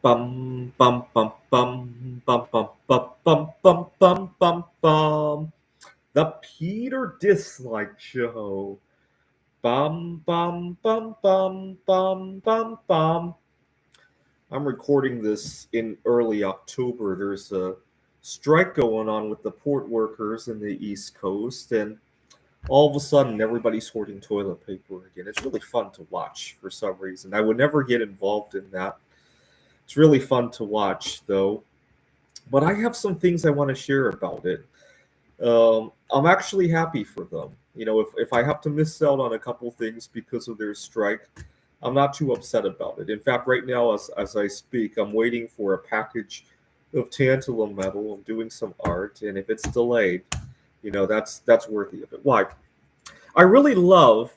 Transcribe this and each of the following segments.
Bum bum bum bum bum bum bum bum bum bum bum bum. The Peter Dislike Show. Bum bum bum bum bum bum bum. I'm recording this in early October. There's a strike going on with the port workers in the East Coast, and all of a sudden everybody's hoarding toilet paper again. It's really fun to watch for some reason. I would never get involved in that. It's really fun to watch, though. But I have some things I want to share about it. I'm actually happy for them. If I have to miss out on a couple things because of their strike, I'm not too upset about it. In fact, right now, as I speak, I'm waiting for a package of tantalum metal. I'm doing some art, and if it's delayed, that's worthy of it. Why? I really love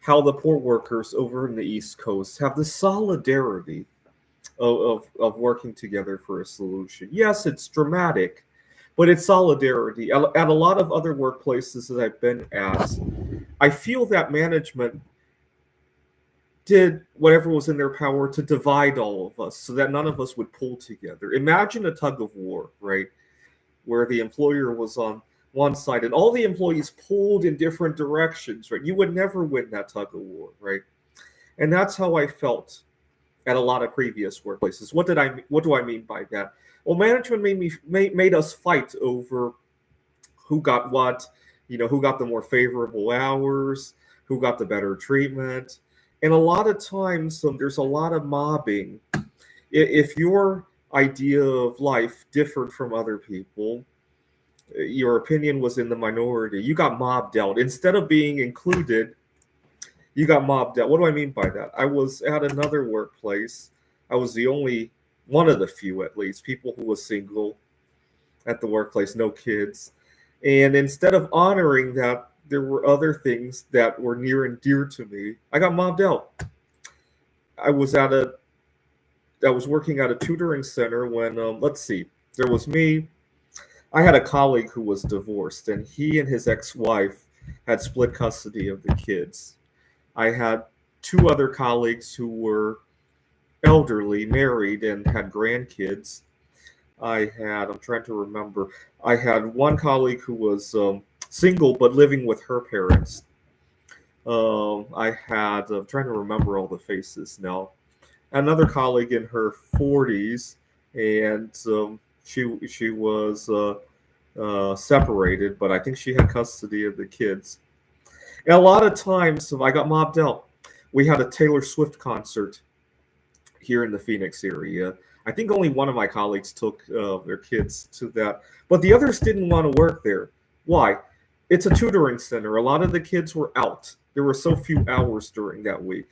how the port workers over in the East Coast have the solidarity of working together for a solution. Yes, it's dramatic, but it's solidarity. At a lot of other workplaces that I've been at, I feel that management did whatever was in their power to divide all of us so that none of us would pull together. Imagine a tug of war, right? Where the employer was on one side and all the employees pulled in different directions, right? You would never win that tug of war, right? And that's how I felt at a lot of previous workplaces. What do I mean by that? Well, management made us fight over who got what, who got the more favorable hours, who got the better treatment. And a lot of times there's a lot of mobbing. If your idea of life differed from other people, your opinion was in the minority, you got mobbed out. Instead of being included, you got mobbed out. What do I mean by that? I was at another workplace. I was the only one of the few, at least, people who was single at the workplace, no kids. And instead of honoring that, there were other things that were near and dear to me. I got mobbed out. I was at a, I was working at a tutoring center when, let's see, there was me. I had a colleague who was divorced, and he and his ex-wife had split custody of the kids. I had two other colleagues who were elderly, married, and had grandkids. I'm trying to remember, I had one colleague who was single but living with her parents. I'm trying to remember all the faces now. Another colleague in her 40s, and she was separated, but I think she had custody of the kids. And a lot of times, I got mobbed out. We had a Taylor Swift concert here in the Phoenix area. I think only one of my colleagues took their kids to that, but the others didn't want to work there. Why? It's a tutoring center. A lot of the kids were out. There were so few hours during that week.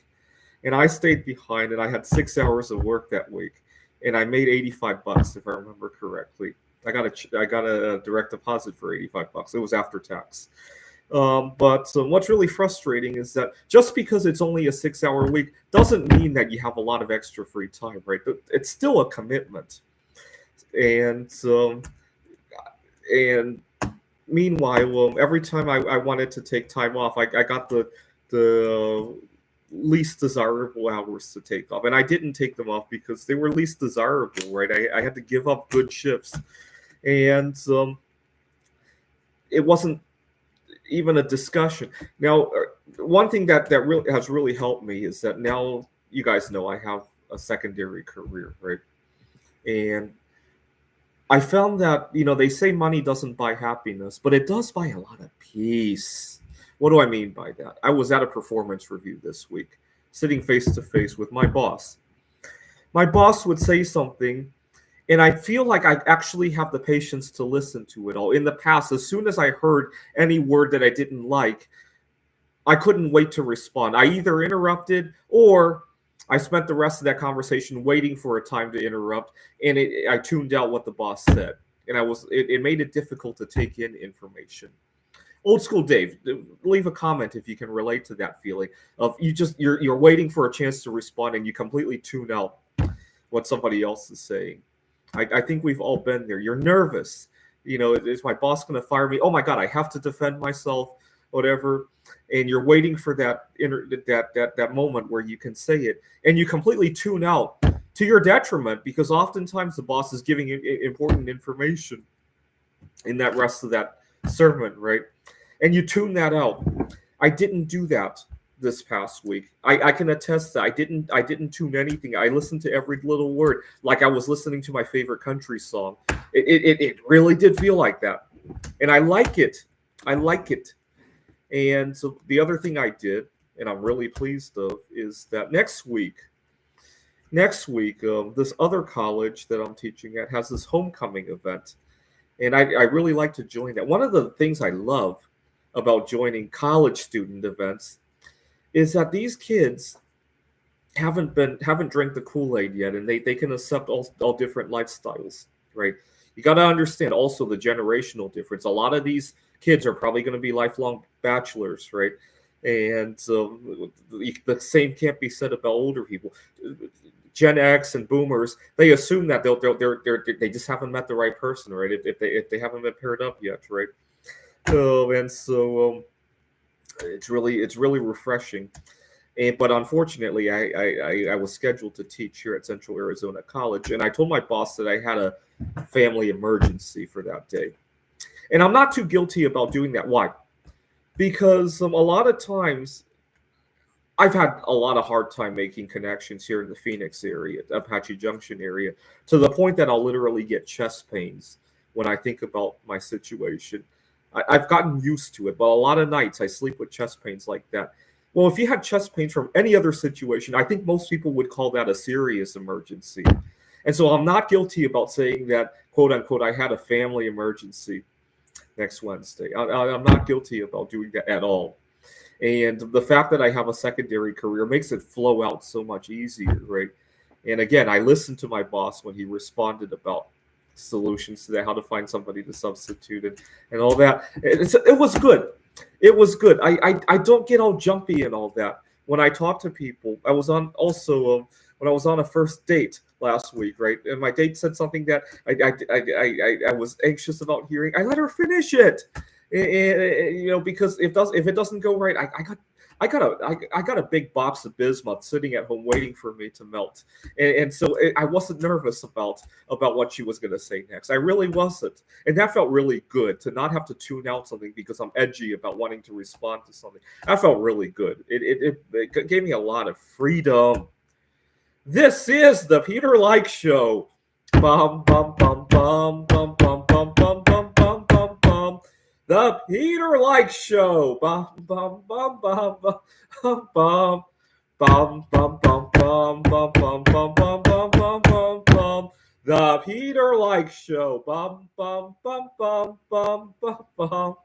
And I stayed behind, and I had 6 hours of work that week. And I made $85, if I remember correctly. I got a direct deposit for $85. It was after tax. But what's really frustrating is that just because it's only a 6 hour week doesn't mean that you have a lot of extra free time, right? It's still a commitment. And and meanwhile, every time I wanted to take time off, I got the least desirable hours to take off, and I didn't take them off because they were least desirable, right? I had to give up good shifts, and it wasn't even a discussion. Now, one thing that really has really helped me is that now you guys know I have a secondary career, right? And I found that they say money doesn't buy happiness, but it does buy a lot of peace. What do I mean by that? I was at a performance review this week, sitting face to face with my boss. My boss would say something, and I feel like I actually have the patience to listen to it all. In the past, as soon as I heard any word that I didn't like, I couldn't wait to respond. I either interrupted or I spent the rest of that conversation waiting for a time to interrupt, and I tuned out what the boss said, and it made it difficult to take in information. Old school Dave, leave a comment if you can relate to that feeling of you're waiting for a chance to respond and you completely tune out what somebody else is saying. I think we've all been there. You're nervous. Is my boss going to fire me? Oh my God, I have to defend myself, whatever. And you're waiting for that moment where you can say it, and you completely tune out to your detriment, because oftentimes the boss is giving you important information in that rest of that sermon, right? And you tune that out. I didn't do that this past week. I can attest that I didn't tune anything. I listened to every little word like I was listening to my favorite country song. It really did feel like that, and I like it. I like it. And so the other thing I did, and I'm really pleased of, is that next week, this other college that I'm teaching at has this homecoming event, and I really like to join that. One of the things I love about joining college student events is that these kids haven't drank the Kool-Aid yet, and they can accept all different lifestyles, right? You got to understand also the generational difference. A lot of these kids are probably going to be lifelong bachelors, right? And the same can't be said about older people. Gen X and Boomers, they assume that they just haven't met the right person, right? If they haven't been paired up yet, right? It's really refreshing. But unfortunately, I was scheduled to teach here at Central Arizona College, and I told my boss that I had a family emergency for that day. And I'm not too guilty about doing that. Why? Because a lot of times I've had a lot of hard time making connections here in the Phoenix area, Apache Junction area, to the point that I'll literally get chest pains when I think about my situation. I've gotten used to it, but a lot of nights I sleep with chest pains like that. Well, if you had chest pains from any other situation, I think most people would call that a serious emergency. And so I'm not guilty about saying that, quote unquote, I had a family emergency next Wednesday. I'm not guilty about doing that at all. And the fact that I have a secondary career makes it flow out so much easier, right? And again, I listened to my boss when he responded about solutions to that, how to find somebody to substitute and all that. It was good. It was good. I don't get all jumpy and all that when I talk to people. I was on also when I was on a first date last week, right? And my date said something that I was anxious about hearing. I let her finish it, and because if it doesn't go right, I got a big box of bismuth sitting at home waiting for me to melt, and so I wasn't nervous about what she was going to say next. I really wasn't, and that felt really good to not have to tune out something because I'm edgy about wanting to respond to something. That felt really good. It gave me a lot of freedom. This is the Peter Like Show. Bum bum bum bum bum bum bum bum bum bum bum bum. The Peter Like Show. Bum bum bum bum bum bum bum bum bum bum bum bum bum bum bum bum bum bum. The Peter Like Show. Bum bum bum bum bum bum bum.